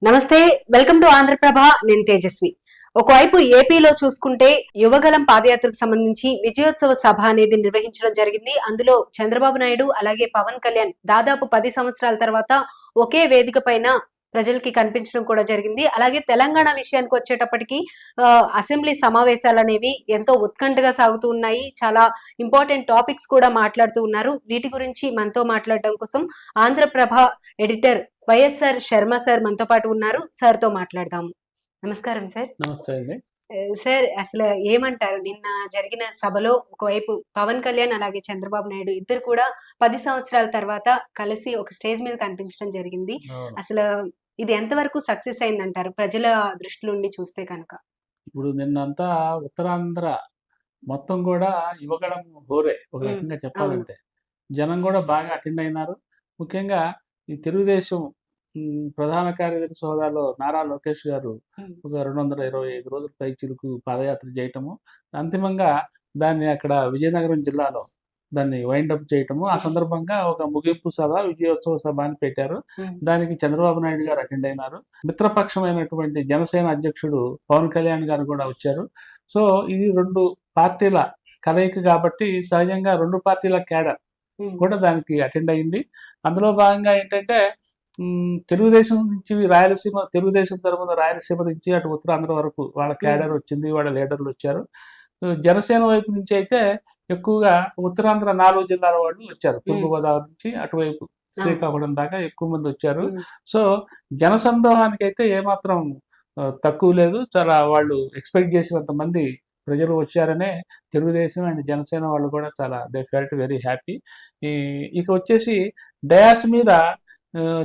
నమస్తే, welcome to Andhraprabha. నేను తేజస్వి. ఒకవైపు ఏపీలో చూసుకుంటే యువగలం పాదయాత్రకు సంబంధించి విజయోత్సవ సభ అనేది నిర్వహించడం జరిగింది. అందులో చంద్రబాబు నాయుడు అలాగే పవన్ కళ్యాణ్ దాదాపు 10 సంవత్సరాల తర్వాత ఒకే వేదిక పైన ప్రజలకి కనిపించడం కూడా జరిగింది. అలాగే తెలంగాణ విషయానికి వచ్చేటప్పటికి అసెంబ్లీ సమావేశాలు అనేవి ఎంతో ఉత్కంఠగా సాగుతూ ఉన్నాయి. చాలా ఇంపార్టెంట్ టాపిక్స్ కూడా మాట్లాడుతూ ఉన్నారు. వీటి గురించి మనతో మాట్లాడడం కోసం ఆంధ్రప్రభ ఎడిటర్ వైఎస్ఆర్ శర్మ సార్ మనతో పాటు ఉన్నారు. సార్ తో మాట్లాడదాము. నమస్కారం సార్. నమస్తే అండి. సార్, అసలు ఏమంటారు? నిన్న జరిగిన సభలో ఒకవైపు పవన్ కళ్యాణ్ అలాగే చంద్రబాబు నాయుడు ఇద్దరు కూడా 10 సంవత్సరాల తర్వాత కలిసి ఒక స్టేజ్ మీద కనిపించడం జరిగింది. అసలు ఇది ఎంతవరకు సక్సెస్ అయిందంటారు ప్రజల దృష్టిలో నుండి చూస్తే కనుక? ఇప్పుడు నిన్నంతా ఉత్తరాంధ్ర మొత్తం కూడా యువగడం హోరే ఒక రకంగా చెప్పాలంటే. జనం కూడా బాగా అటెండ్ అయినారు. ముఖ్యంగా ఈ తెలుగుదేశం ప్రధాన కార్యదర్శి హోదాలో నారా లోకేష్ గారు ఒక 225 రోజుల పైచిలుకు పాదయాత్ర చేయటము, అంతిమంగా దాన్ని అక్కడ విజయనగరం జిల్లాలో దాన్ని వైండప్ చేయటము, ఆ సందర్భంగా ఒక ముగింపు సభ, విజయోత్సవ సభ అని పెట్టారు. దానికి చంద్రబాబు నాయుడు గారు అటెండ్ అయినారు. మిత్రపక్షమైనటువంటి జనసేన అధ్యక్షుడు పవన్ కళ్యాణ్ గారు కూడా వచ్చారు. సో ఇది 2 పార్టీల కలయిక కాబట్టి సహజంగా 2 పార్టీల క్యాడర్ కూడా దానికి అటెండ్ అయింది. అందులో భాగంగా ఏంటంటే తెలుగుదేశం నుంచి రాయలసీమ, తెలుగుదేశం తరపున రాయలసీమ నుంచి అటు ఉత్తరాంధ్ర వరకు వాళ్ళ క్యాడర్ వచ్చింది, వాళ్ళ లీడర్లు వచ్చారు. జనసేన వైపు నుంచి అయితే ఎక్కువగా ఉత్తరాంధ్ర 4 జిల్లాల వాళ్ళు వచ్చారు. తూర్పుగోదావరి నుంచి అటువైపు శ్రీకాకుళం దాకా ఎక్కువ మంది వచ్చారు. సో జనసందోహానికి అయితే ఏమాత్రం తక్కువ లేదు. చాలా వాళ్ళు ఎక్స్పెక్ట్ చేసినంత మంది ప్రజలు వచ్చారనే తెలుగుదేశం అండ్ జనసేన వాళ్ళు కూడా చాలా దే ఫెల్ట్ వెరీ హ్యాపీ. ఇక వచ్చేసి డయాస్ మీద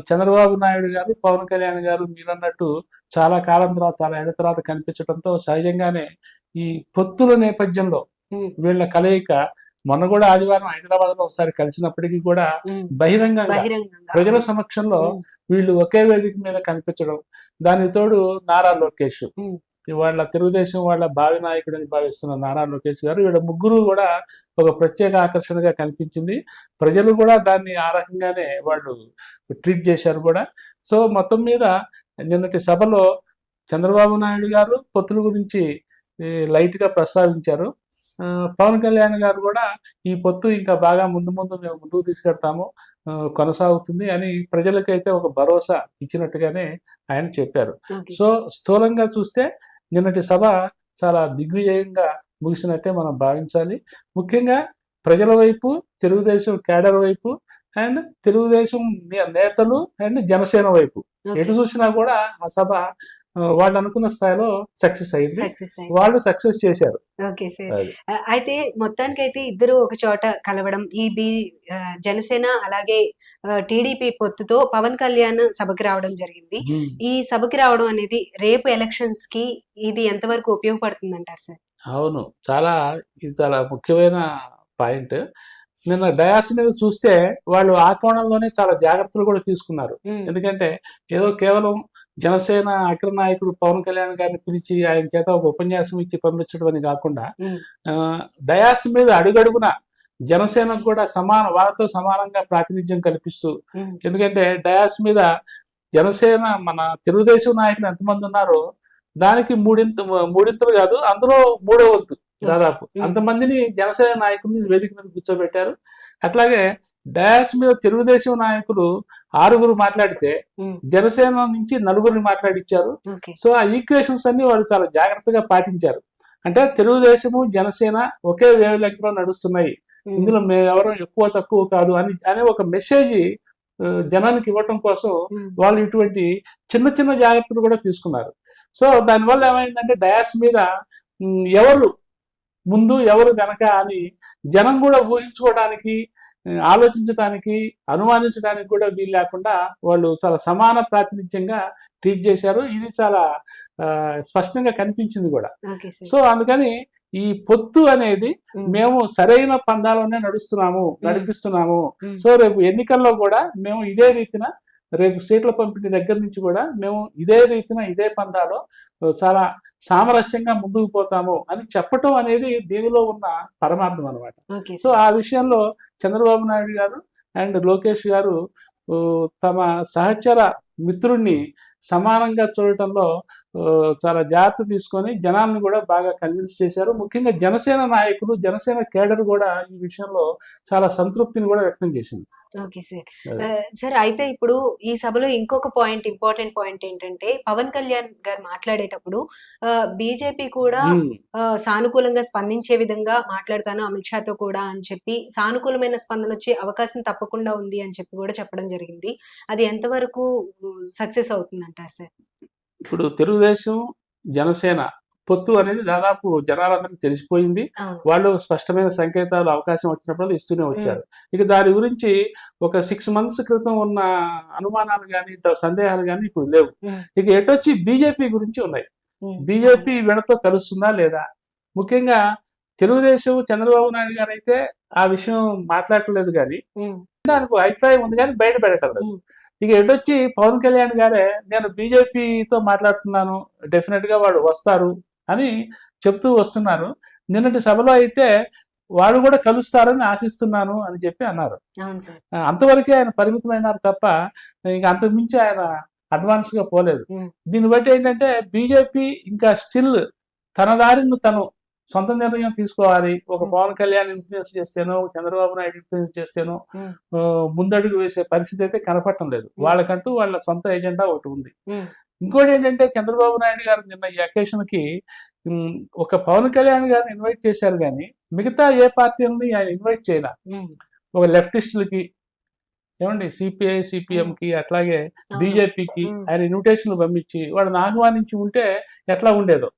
చంద్రబాబు నాయుడు గారు, పవన్ కళ్యాణ్ గారు మీరన్నట్టు చాలా కాలం తర్వాత, చాలా ఏళ్ల తర్వాత కనిపించడంతో సహజంగానే ఈ పొత్తుల నేపథ్యంలో వీళ్ళ కలయిక మొన్న కూడా ఆదివారం హైదరాబాద్ లో ఒకసారి కలిసినప్పటికీ కూడా బహిరంగంగా ప్రజల సమక్షంలో వీళ్ళు ఒకే వేదిక మీద కనిపించడం, దానికి తోడు నారా లోకేష్, వాళ్ళ తెలుగుదేశం వాళ్ళ భావి నాయకుడు అని భావిస్తున్న నారా లోకేష్ గారు, వీళ్ళ ముగ్గురు కూడా ఒక ప్రత్యేక ఆకర్షణగా కనిపించింది. ప్రజలు కూడా దాన్ని ఆ రకంగానే వాళ్ళు ట్రీట్ చేశారు కూడా. సో మొత్తం మీద నిన్నటి సభలో చంద్రబాబు నాయుడు గారు పొత్తుల గురించి లైట్గా ప్రస్తావించారు. పవన్ కళ్యాణ్ గారు కూడా ఈ పొత్తు ఇంకా బాగా ముందు మేము ముందుకు తీసుకెళ్తాము, కొనసాగుతుంది అని ప్రజలకైతే ఒక భరోసా ఇచ్చినట్టుగానే ఆయన చెప్పారు. సో స్థూలంగా చూస్తే నిన్నటి సభ చాలా దిగ్విజయంగా ముగిసినట్టే మనం భావించాలి. ముఖ్యంగా ప్రజల వైపు, తెలుగుదేశం క్యాడర్ వైపు అండ్ తెలుగుదేశం నేతలు అండ్ జనసేన వైపు ఎటు చూసినా కూడా ఆ సభ వాళ్ళు అనుకున్న స్థాయిలో సక్సెస్ అయింది. వాళ్ళు సక్సెస్ చేశారు. Okay sir. అయితే మొత్తానికి అయితే ఇద్దరు ఒక చోట కలవడం, ఈ జనసేన అలాగే టీడీపీ పొత్తుతో పవన్ కళ్యాణ్ సభకి రావడం జరిగింది. ఈ సభకి రావడం అనేది రేపు ఎలక్షన్స్ కి ఇది ఎంతవరకు ఉపయోగపడుతుంది అంటారు సార్? అవును, ఇది చాలా ముఖ్యమైన పాయింట్. నిన్న డయాస్ మీద చూస్తే వాళ్ళు ఆ కోణంలోనే చాలా జాగ్రత్తలు కూడా తీసుకున్నారు. ఎందుకంటే ఏదో కేవలం జనసేన అగ్రనాయకుడు పవన్ కళ్యాణ్ గారిని పిలిచి ఆయన చేత ఒక ఉపన్యాసం ఇచ్చి పంపించడం అని కాకుండా డయాస్ మీద అడుగడుగున జనసేనకు కూడా వాళ్ళతో సమానంగా ప్రాతినిధ్యం కల్పిస్తూ, ఎందుకంటే డయాస్ మీద జనసేన మన తెలుగుదేశం నాయకులు ఎంతమంది ఉన్నారో దానికి మూడింతలు కాదు, అందులో 3వ వంతు దాదాపు అంతమందిని జనసేన నాయకుల్ని వేదిక మీద కూర్చోబెట్టారు. అట్లాగే డయాస్ మీద తెలుగుదేశం నాయకులు 6 మాట్లాడితే జనసేన నుంచి 4 మాట్లాడిచ్చారు. సో ఆ ఈక్వేషన్స్ అన్ని వాళ్ళు చాలా జాగ్రత్తగా పాటించారు. అంటే తెలుగుదేశము జనసేన ఒకే వేవ్ లెంగ్త్ లో నడుస్తున్నాయి, ఇందులో మేము ఎవరో ఎక్కువ తక్కువ కాదు అనే ఒక మెసేజ్ జనానికి ఇవ్వటం కోసం వాళ్ళు ఇటువంటి చిన్న చిన్న జాగ్రత్తలు కూడా తీసుకున్నారు. సో దానివల్ల ఏమైందంటే డయాస్ మీద ఎవరు ముందు ఎవరు వెనక అని జనం కూడా ఊహించుకోవడానికి, ఆలోచించడానికి, అనుమానించడానికి కూడా వీలు లేకుండా వాళ్ళు చాలా సమాన ప్రాతినిధ్యంగా ట్రీట్ చేశారు. ఇది చాలా స్పష్టంగా కనిపించింది కూడా. సో అందుకని ఈ పొత్తు అనేది మేము సరైన పందాలోనే నడిపిస్తున్నాము. సో రేపు ఎన్నికల్లో కూడా మేము ఇదే రీతిన, రేపు సీట్ల పంపిణీ దగ్గర నుంచి కూడా మేము ఇదే రీతిన ఇదే పందాలో చాలా సామరస్యంగా ముందుకు పోతాము అని చెప్పటం అనేది దీనిలో ఉన్న పరమార్థం అనమాట. సో ఆ విషయంలో చంద్రబాబు నాయుడు గారు అండ్ లోకేష్ గారు తమ సహచర మిత్రుణ్ణి సమానంగా చూడటంలో చాలా జాగ్రత్త తీసుకొని జనాన్ని కూడా బాగా కన్విన్స్ చేశారు. ముఖ్యంగా జనసేన నాయకులు, జనసేన కేడర్ కూడా ఈ విషయంలో చాలా సంతృప్తిని కూడా వ్యక్తం చేసింది. Okay sir. అదే. సార్ అయితే ఇప్పుడు ఈ సభలో ఇంకొక ఇంపార్టెంట్ పాయింట్ ఏంటంటే పవన్ కళ్యాణ్ గారు మాట్లాడేటప్పుడు బీజేపీ కూడా ఉమ్. సానుకూలంగా స్పందించే విధంగా మాట్లాడతాను అమిత్ షాతో కూడా అని చెప్పి సానుకూలమైన స్పందన వచ్చే అవకాశం తప్పకుండా ఉంది అని చెప్పి కూడా చెప్పడం జరిగింది. అది ఎంతవరకు సక్సెస్ అవుతుందంటారు సార్? ఇప్పుడు తెలుగుదేశం, జనసేన పొత్తు అనేది దాదాపు జనాలందరికీ తెలిసిపోయింది. అవును. వాళ్ళు స్పష్టమైన సంకేతాలు అవకాశం వచ్చినప్పుడు ఇస్తూనే వచ్చారు. ఇక దాని గురించి ఒక 6 months క్రితం ఉన్న అనుమానాలు కానీ, సందేహాలు కానీ ఇప్పుడు లేవు. ఉమ్, ఇక ఎటొచ్చి బీజేపీ గురించి ఉన్నాయి. ఉమ్, బీజేపీ వీళ్ళతో కలుస్తుందా లేదా? ముఖ్యంగా తెలుగుదేశం చంద్రబాబు నాయుడు గారు అయితే ఆ విషయం మాట్లాడట్లేదు కానీ ఉమ్, దానికి అభిప్రాయం ఉంది కానీ బయట పెట్టలేదు. ఉమ్, ఇక ఎటొచ్చి పవన్ కళ్యాణ్ గారే నేను బీజేపీతో మాట్లాడుతున్నాను, డెఫినెట్ గా వాళ్ళు వస్తారు అని చెప్తూ వస్తున్నారు. నిన్నటి సభలో అయితే వాళ్ళు కూడా కలుస్తారని ఆశిస్తున్నాను అని చెప్పి అన్నారు. అవును సార్. అంతవరకే ఆయన పరిమితమైనారు తప్ప ఇంకా అంతకుమించి ఆయన అడ్వాన్స్ గా పోలేదు. ఉమ్, దీన్ని బట్టి ఏంటంటే బీజేపీ ఇంకా స్టిల్ తన దారిని తను సొంత నిర్ణయం తీసుకోవాలి. ఒక పవన్ కళ్యాణ్ ఇన్ఫ్లుయెన్స్ చేస్తేనో, చంద్రబాబు నాయుడు ఇన్ఫ్లుయెన్స్ చేస్తేనో ఉమ్, ముందడుగు వేసే పరిస్థితి అయితే కనపడటం లేదు. వాళ్ళకంటూ వాళ్ళ సొంత ఎజెండా ఒకటి ఉంది. ఉమ్, ఇంకోటి ఏంటంటే చంద్రబాబు నాయుడు గారు నిన్న ఈ అకేషన్ కి ఒక పవన్ కళ్యాణ్ గారిని ఇన్వైట్ చేశారు కానీ మిగతా ఏ పార్టీని ఆయన ఇన్వైట్ చేయాల. ఉమ్, ఒక లెఫ్టిస్టులకి ఏమండి, సిపిఐ సిపిఎం కి అట్లాగే అవును. బీజేపీకి ఉమ్, ఆయన ఇన్విటేషన్లు పంపించి వాళ్ళని ఆహ్వానించి ఉంటే ఎట్లా ఉండేదో.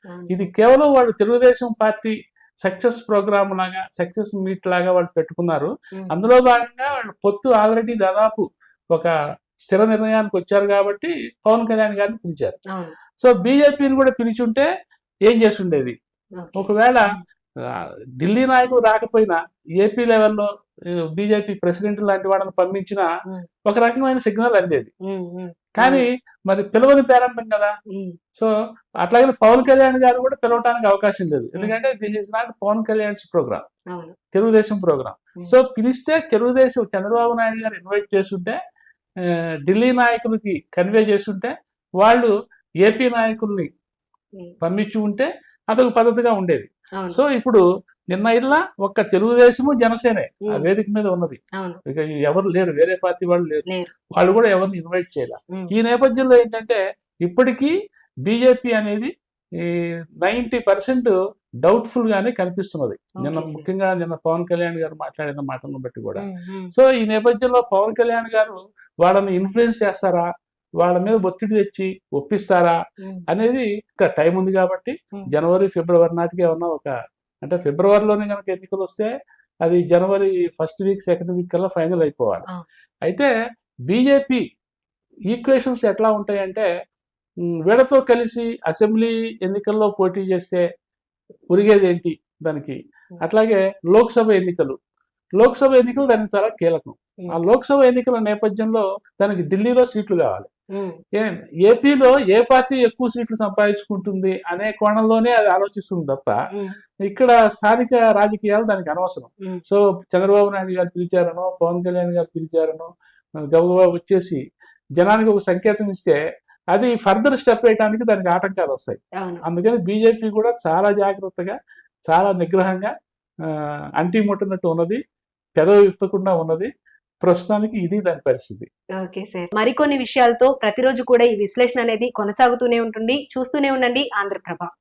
అవును ఇది సార్. కేవలం వాళ్ళు తెలుగుదేశం పార్టీ సక్సెస్ ప్రోగ్రామ్ లాగా, సక్సెస్ మీట్ లాగా వాళ్ళు పెట్టుకున్నారు. ఉమ్, అందులో భాగంగా వాళ్ళు పొత్తు ఆల్రెడీ దాదాపు ఒక స్థిర నిర్ణయానికి వచ్చారు కాబట్టి పవన్ కళ్యాణ్ గారిని పిలిచారు. అవును. సో బీజేపీని కూడా పిలిచుంటే ఏం చేస్తుండేది? ఓకే. ఒకవేళ ఢిల్లీ నాయకులు రాకపోయినా ఏపీ లెవెల్లో బీజేపీ ప్రెసిడెంట్ లాంటి వాళ్ళని పంపించిన ఉమ్, ఒక రకమైన సిగ్నల్ అందేది. ఉమ్, ఉమ్, కానీ మరి పిలవని పేరంటం కదా. ఉమ్, సో అట్లాగే పవన్ కళ్యాణ్ గారు కూడా పిలవటానికి అవకాశం లేదు. ఎందుకంటే this is not Pawan Kalyan's program, అవును. తెలుగుదేశం ప్రోగ్రామ్. ఉమ్, సో పిలిస్తే తెలుగుదేశం చంద్రబాబు నాయుడు గారు ఇన్వైట్ చేస్తుంటే ఢిల్లీ నాయకులకి కన్వే చేస్తుంటే వాళ్ళు ఏపీ నాయకుల్ని ఉమ్, పంపించి ఉంటే అదొక పద్ధతిగా ఉండేది. అవును. సో ఇప్పుడు నిన్న ఇలా ఒక్క తెలుగుదేశము, జనసేనే ఆ ఉమ్, వేదిక మీద ఉన్నది. అవును. ఇక ఎవరు లేరు, వేరే పార్టీ వాళ్ళు లేరు. లేరు. వాళ్ళు కూడా ఎవరిని ఇన్వైట్ చేయాలి. ఉమ్, ఈ నేపథ్యంలో ఏంటంటే ఇప్పటికీ బీజేపీ అనేది 90% డౌట్ఫుల్ గానే కనిపిస్తున్నది. నిన్న ఓకే సార్. ముఖ్యంగా నిన్న పవన్ కళ్యాణ్ గారు మాట్లాడిన మాటలను బట్టి కూడా. ఉమ్, ఉమ్, సో ఈ నేపథ్యంలో పవన్ కళ్యాణ్ గారు వాళ్ళని ఇన్ఫ్లుయెన్స్ చేస్తారా, వాళ్ళ మీద ఒత్తిడి తెచ్చి ఒప్పిస్తారా ఉమ్, అనేది ఇంకా టైం ఉంది కాబట్టి ఉమ్, జనవరి, ఫిబ్రవరి నాటికే ఉన్న అంటే ఫిబ్రవరిలోనే కనుక ఎన్నికలు వస్తే అది జనవరి 1st వీక్, 2nd వీక్ కల్లా ఫైనల్ అయిపోవాలి. ఆ. అయితే బీజేపీ ఈక్వేషన్స్ ఎట్లా ఉంటాయంటే వీళ్ళతో కలిసి అసెంబ్లీ ఎన్నికల్లో పోటీ చేస్తే ఉరిగేది ఏంటి దానికి, అట్లాగే లోక్సభ ఎన్నికలు దానికి చాలా కీలకం. ఆ లోక్సభ ఎన్నికల నేపథ్యంలో దానికి ఢిల్లీలో సీట్లు కావాలి. ఉమ్, ఏపీలో ఏ పార్టీ ఎక్కువ సీట్లు సంపాదించుకుంటుంది అనే కోణంలోనే అది ఆలోచిస్తుంది తప్ప ఉమ్, ఇక్కడ స్థానిక రాజకీయాలు దానికి అనవసరం. ఉమ్, సో చంద్రబాబు నాయుడు గారు పిలిచారనో, పవన్ కళ్యాణ్ గారు పిలిచారనో గబగబా వచ్చేసి జనానికి ఒక సంకేతం ఇస్తే అది ఫర్దర్ స్టెప్ వేయడానికి దానికి ఆటంకాలు వస్తాయి. అవును. అందుకని బీజేపీ కూడా చాలా జాగ్రత్తగా, చాలా నిగ్రహంగా అంటి ముట్టనట్టు ఉన్నది, పెదవి విప్పకుండా ఉన్నది. ప్రస్తుతానికి ఇది దాని పరిస్థితి. Okay sir. మరికొన్ని విషయాలతో ప్రతిరోజు కూడా ఈ విశ్లేషణ అనేది కొనసాగుతూనే ఉంటుంది. చూస్తూనే ఉండండి ఆంధ్రప్రభ.